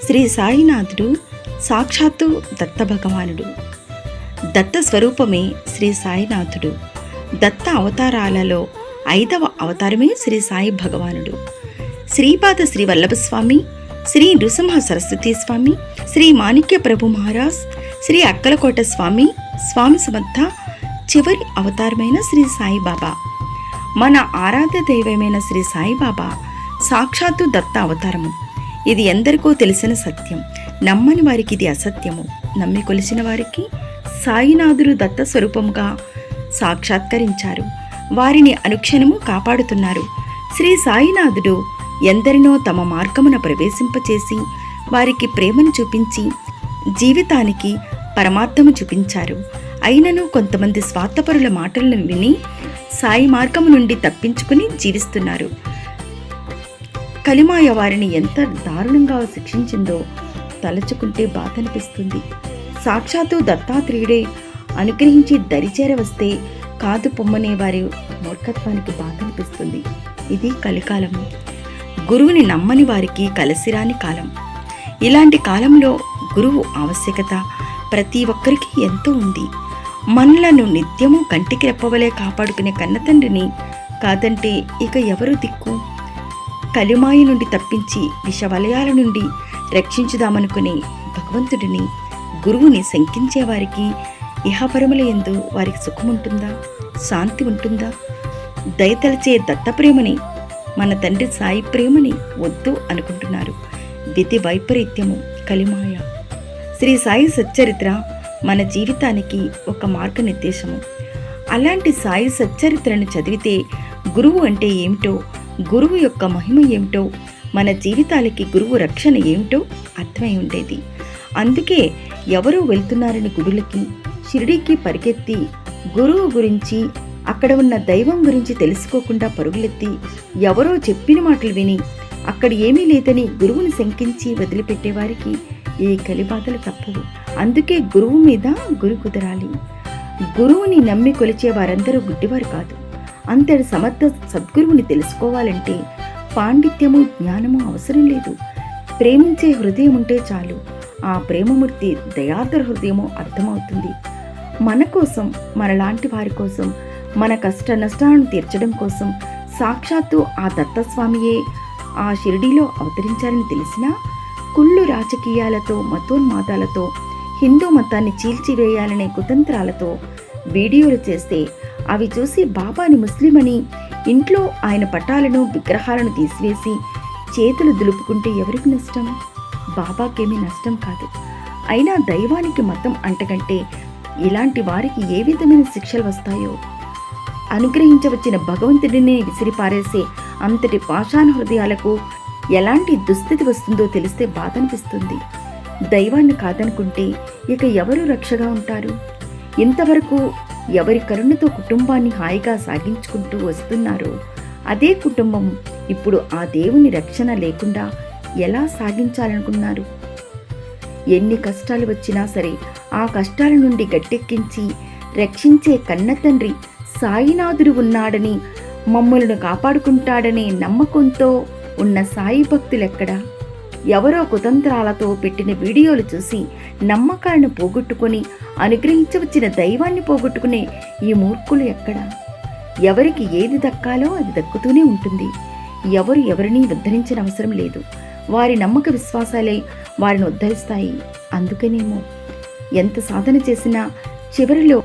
శ్రీ సాయినాథుడు సాక్షాత్తు దత్త భగవానుడు. దత్త స్వరూపమే శ్రీ సాయినాథుడు. దత్త అవతారాలలో 5వ అవతారమే శ్రీ సాయి భగవానుడు. శ్రీపాద శ్రీ వల్లభస్వామి, శ్రీ నృసింహ సరస్వతీ స్వామి, శ్రీ మాణిక్య ప్రభు మహారాజ్, శ్రీ అక్కలకోట స్వామి, స్వామి సమర్థ చివరి అవతారమైన శ్రీ సాయిబాబా. మన ఆరాధ్య దైవమైన శ్రీ సాయిబాబా సాక్షాత్తు దత్త అవతారము. ఇది ఎందరికో తెలిసిన సత్యం. నమ్మని వారికి ఇది అసత్యము. నమ్మి కొలిసిన వారికి సాయినాథుడు దత్త స్వరూపముగా సాక్షాత్కరించారు. వారిని అనుక్షణము కాపాడుతున్నారు. శ్రీ సాయినాథుడు ఎందరినో తమ మార్గమున ప్రవేశింపచేసి వారికి ప్రేమను చూపించి జీవితానికి పరమార్థము చూపించారు. అయినను కొంతమంది స్వార్థపరుల మాటలను విని సాయి మార్గము నుండి తప్పించుకుని జీవిస్తున్నారు. కలిమాయ వారిని ఎంత దారుణంగా శిక్షించిందో తలచుకుంటే బాధ అనిపిస్తుంది. సాక్షాత్తు దత్తాత్రేయుడే అనుగ్రహించి దరిచేర వస్తే కాదు పొమ్మనే వారి మూర్ఖత్వానికి బాధ అనిపిస్తుంది. ఇది కలికాలము. గురువుని నమ్మని వారికి కలసిరాని కాలం. ఇలాంటి కాలంలో గురువు ఆవశ్యకత ప్రతి ఒక్కరికి ఎంతో ఉంది. మనలను నిత్యము కంటికి రెప్పవలే కాపాడుకునే కన్నతండ్రిని కాదంటే ఇక ఎవరు దిక్కు? కలిమాయి నుండి తప్పించి విషవలయాల నుండి రక్షించుదామనుకునే భగవంతుడిని, గురువుని శంకించే వారికి ఇహపరముల యందు వారికి సుఖముంటుందా? శాంతి ఉంటుందా? దయతలచే దత్తప్రేమని, మన తండ్రి సాయి ప్రేమని వద్దు అనుకుంటున్నారు. విధి వైపరీత్యము, కలిమాయ. శ్రీ సాయి సచ్చరిత్ర మన జీవితానికి ఒక మార్గనిర్దేశము. అలాంటి సాయి సచ్చరిత్రను చదివితే గురువు అంటే ఏమిటో, గురువు యొక్క మహిమ ఏమిటో, మన జీవితాలకి గురువు రక్షణ ఏమిటో అర్థమై ఉండేది. అందుకే ఎవరో వెళ్తున్నారని గుడులకి, షిరిడీకి పరిగెత్తి గురువు గురించి, అక్కడ ఉన్న దైవం గురించి తెలుసుకోకుండా పరుగులెత్తి ఎవరో చెప్పిన మాటలు విని అక్కడ ఏమీ లేదని గురువుని శంకించి వదిలిపెట్టేవారికి ఈ కలిబాధలు తప్పవు. అందుకే గురువు మీద గురి కుదరాలి. గురువుని నమ్మి కొలిచే వారందరూ గుడ్డివారు కాదు. అంతటి సమర్థ సద్గురువుని తెలుసుకోవాలంటే పాండిత్యము, జ్ఞానము అవసరం లేదు. ప్రేమించే హృదయం ఉంటే చాలు. ఆ ప్రేమమూర్తి దయార్ద్ర హృదయము అర్థమవుతుంది. మన కోసం, మనలాంటి వారి కోసం, మన కష్ట నష్టాలను తీర్చడం కోసం సాక్షాత్తు ఆ దత్తస్వామియే ఆ షిరిడీలో అవతరించారని తెలిసినా కుళ్ళు రాజకీయాలతో, మతోన్మాదాలతో, హిందూ మతాన్ని చీల్చివేయాలనే కుతంత్రాలతో వీడియోలు చేస్తే అవి చూసి బాబాని ముస్లిం అని ఇంట్లో ఆయన పటాలను, విగ్రహాలను తీసివేసి చేతులు దులుపుకుంటే ఎవరికి నష్టం? బాబాకేమీ నష్టం కాదు. అయినా దైవానికి మతం అంటకంటే ఇలాంటి వారికి ఏ విధమైన శిక్షలు వస్తాయో, అనుగ్రహించవచ్చిన భగవంతుడినే విసిరిపారేసే అంతటి పాషాణ హృదయాలకు ఎలాంటి దుస్థితి వస్తుందో తెలిస్తే బాధ అనిపిస్తుంది. దైవాన్ని కాదనుకుంటే ఇక ఎవరు రక్షగా ఉంటారు? ఇంతవరకు ఎవరి కరుణతో కుటుంబాన్ని హాయిగా సాగించుకుంటూ వస్తున్నారో అదే కుటుంబం ఇప్పుడు ఆ దేవుని రక్షణ లేకుండా ఎలా సాగించాలనుకున్నారు? ఎన్ని కష్టాలు వచ్చినా సరే ఆ కష్టాల నుండి గట్టెక్కించి రక్షించే కన్నతండ్రి సాయినాథుడు ఉన్నాడని, మమ్మలను కాపాడుకుంటాడనే నమ్మకంతో ఉన్న సాయి భక్తులెక్కడా? ఎవరో కుతంత్రాలతో పెట్టిన వీడియోలు చూసి నమ్మకాలను పోగొట్టుకొని అనుగ్రహించవచ్చిన దైవాన్ని పోగొట్టుకునే ఈ మూర్ఖులు ఎక్కడా? ఎవరికి ఏది దక్కాలో అది దక్కుతూనే ఉంటుంది. ఎవరు ఎవరిని ఉద్ధరించిన అవసరం లేదు. వారి నమ్మక విశ్వాసాలే వారిని ఉద్ధరిస్తాయి. అందుకనేమో ఎంత సాధన చేసినా చివరిలో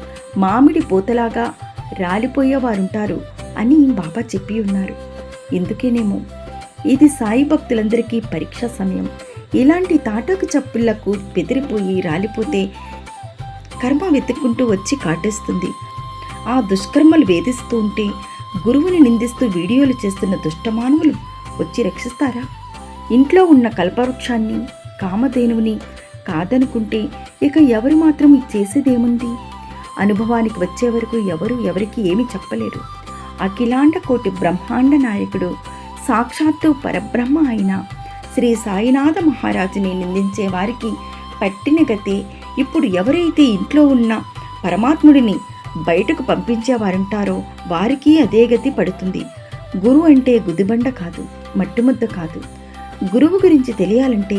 మామిడి పూతలాగా రాలిపోయేవారుంటారు అని బాబా చెప్పి ఉన్నారు. ఇందుకేనేమో ఇది సాయి భక్తులందరికీ పరీక్షా సమయం. ఇలాంటి తాటకు చప్పుళ్లకు బెదిరిపోయి రాలిపోతే కర్మ వెతుక్కుంటూ వచ్చి కాటేస్తుంది. ఆ దుష్కర్మలు వేధిస్తూ ఉంటే గురువుని నిందిస్తూ వీడియోలు చేస్తున్న దుష్టమానవులు వచ్చి రక్షిస్తారా? ఇంట్లో ఉన్న కల్పవృక్షాన్ని, కామధేనువుని కాదనుకుంటే ఇక ఎవరు మాత్రం చేసేదేముంది? అనుభవానికి వచ్చే వరకు ఎవరు ఎవరికి ఏమీ చెప్పలేరు. అఖిలాండ కోటి బ్రహ్మాండ నాయకుడు, సాక్షాత్తు పరబ్రహ్మ అయిన శ్రీ సాయినాథ మహారాజుని నిందించే వారికి పట్టిన గతే. ఇప్పుడు ఎవరైతే ఇంట్లో ఉన్న పరమాత్ముడిని బయటకు పంపించేవారుంటారో వారికి అదే గతి పడుతుంది. గురువు అంటే గుదిబండ కాదు, మట్టిముద్ద కాదు. గురువు గురించి తెలియాలంటే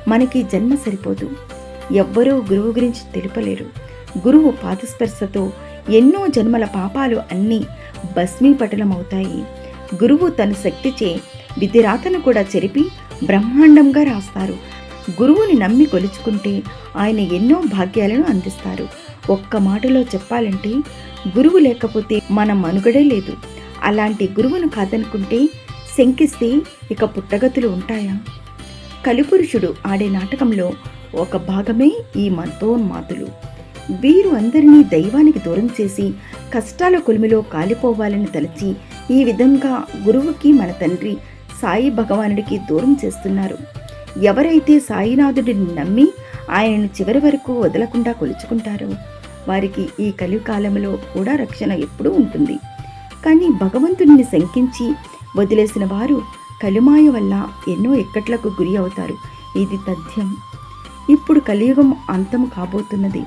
మనకి జన్మ సరిపోదు. ఎవ్వరూ గురువు గురించి తెలుపలేరు. గురువు పాదస్పర్శతో ఎన్నో జన్మల పాపాలు అన్నీ భస్మీపటలమవుతాయి. గురువు తన శక్తిచే విధిరాతను కూడా చెరిపి బ్రహ్మాండంగా రాస్తారు. గురువుని నమ్మి కొలుచుకుంటే ఆయన ఎన్నో భాగ్యాలను అందిస్తారు. ఒక్క మాటలో చెప్పాలంటే గురువు లేకపోతే మన మనుగడే లేదు. అలాంటి గురువును కాదనుకుంటే శంకిస్తే ఇక పుట్టగతులు ఉంటాయా? కలిపురుషుడు ఆడే నాటకంలో ఒక భాగమే ఈ మతోన్మాదులు. వీరు అందరినీ దైవానికి దూరం చేసి కష్టాల కొలిమిలో కాలిపోవాలని తలచి ఈ విధంగా గురువుకి మన తండ్రి సాయి భగవానుడికి దూరం చేస్తున్నారు. ఎవరైతే సాయినాథుడిని నమ్మి ఆయనను చివరి వరకు వదలకుండా కొలుచుకుంటారో వారికి ఈ కలికాలంలో కూడా రక్షణ ఎప్పుడూ ఉంటుంది. కానీ భగవంతుడిని శంకించి వదిలేసిన వారు కలిమాయ వల్ల ఎన్నో ఇక్కట్లకు గురి అవుతారు. ఇది తథ్యం. ఇప్పుడు కలియుగం అంతము కాబోతున్నది.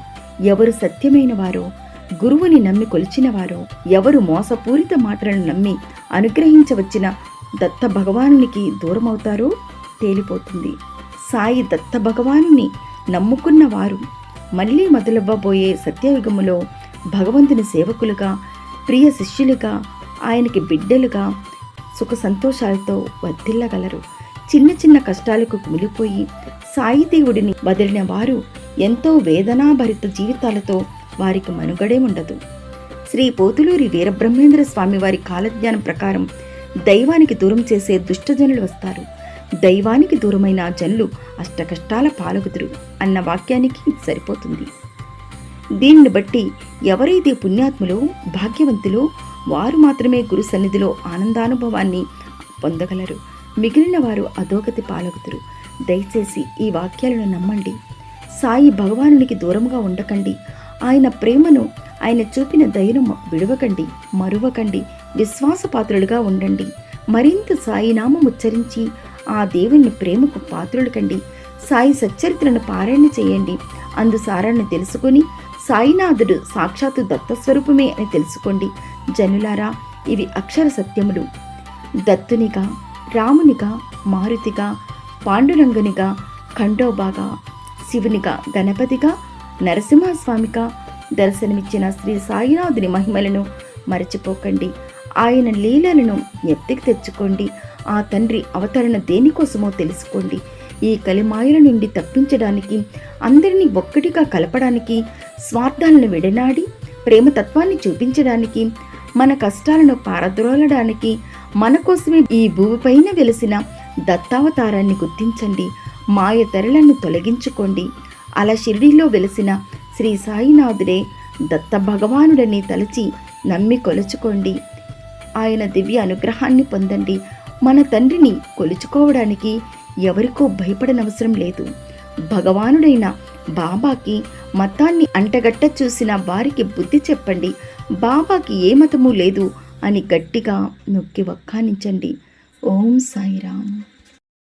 ఎవరు సత్యమైన వారో, గురువుని నమ్మి కొలిచిన వారో, ఎవరు మోసపూరిత మాటలను నమ్మి అనుగ్రహించవచ్చిన దత్త భగవానునికి దూరమవుతారో తేలిపోతుంది. సాయి దత్త భగవానుని నమ్ముకున్న వారు మళ్ళీ మొదలవ్వబోయే సత్యయుగములో భగవంతుని సేవకులుగా, ప్రియ శిష్యులుగా, ఆయనకి బిడ్డలుగా సుఖ సంతోషాలతో వర్ధిల్లగలరు. చిన్న చిన్న కష్టాలకు కుమిలిపోయి సాయి దేవుడిని వదిలిన వారు ఎంతో వేదనాభరిత జీవితాలతో వారికి మనుగడే ఉండదు. శ్రీ పోతులూరి వీరబ్రహ్మేంద్ర స్వామి వారి కాలజ్ఞానం ప్రకారం దైవానికి దూరం చేసే దుష్టజనులు వస్తారు, దైవానికి దూరమైన జనులు అష్టకష్టాల పాలగుదురు అన్న వాక్యానికి సరిపోతుంది. దీనిని బట్టి ఎవరైతే పుణ్యాత్ములో, భాగ్యవంతులో వారు మాత్రమే గురు సన్నిధిలో ఆనందానుభవాన్ని పొందగలరు. మిగిలిన వారు అధోగతి పాలగుదురు. దయచేసి ఈ వాక్యాలను నమ్మండి. సాయి భగవానునికి దూరంగా ఉండకండి. ఆయన ప్రేమను, ఆయన చూపిన దయను విడవకండి, మరువకండి. విశ్వాసపాత్రులుగా ఉండండి. మరింత సాయి నామం ఉచ్చరించి ఆ దేవుని ప్రేమకు పాత్రులు కండి. సాయి సచ్చరిత్రను పారాయణ చేయండి. అందు సారాన్ని తెలుసుకొని సాయినాథుడు సాక్షాత్తు దత్తస్వరూపమే అని తెలుసుకోండి. జనులారా, ఇవి అక్షర సత్యములు. దత్తునిగా, రామునిగా, మారుతిగా, పాండురంగునిగా, ఖండోబాగా, శివునిగా, గణపతిగా, నరసింహస్వామిగా దర్శనమిచ్చిన శ్రీ సాయినాథుని మహిమలను మరచిపోకండి. ఆయన లీలలను జ్ఞప్తికి తెచ్చుకోండి. ఆ తండ్రి అవతరణ దేనికోసమో తెలుసుకోండి. ఈ కలిమాయల నుండి తప్పించడానికి, అందరినీ ఒక్కటిగా కలపడానికి, స్వార్థాలను విడనాడి ప్రేమతత్వాన్ని చూపించడానికి, మన కష్టాలను పారద్రోలడానికి మన కోసమే ఈ భూమిపైన వెలిసిన దత్తావతారాన్ని గుర్తించండి. మాయ తెరలను తొలగించుకోండి. అలా షిరిడీలో వెలిసిన శ్రీ సాయినాథుడే దత్త భగవానుడని తలచి నమ్మి కొలుచుకోండి. ఆయన దివ్య అనుగ్రహాన్ని పొందండి. మన తండ్రిని కొలుచుకోవడానికి ఎవరికో భయపడనవసరం లేదు. భగవానుడైన బాబాకి మతాన్ని అంటగట్ట చూసిన వారికి బుద్ధి చెప్పండి. బాబాకి ఏ మతము లేదు అని గట్టిగా నొక్కి వక్కానించండి. ఓం సాయిరామ్.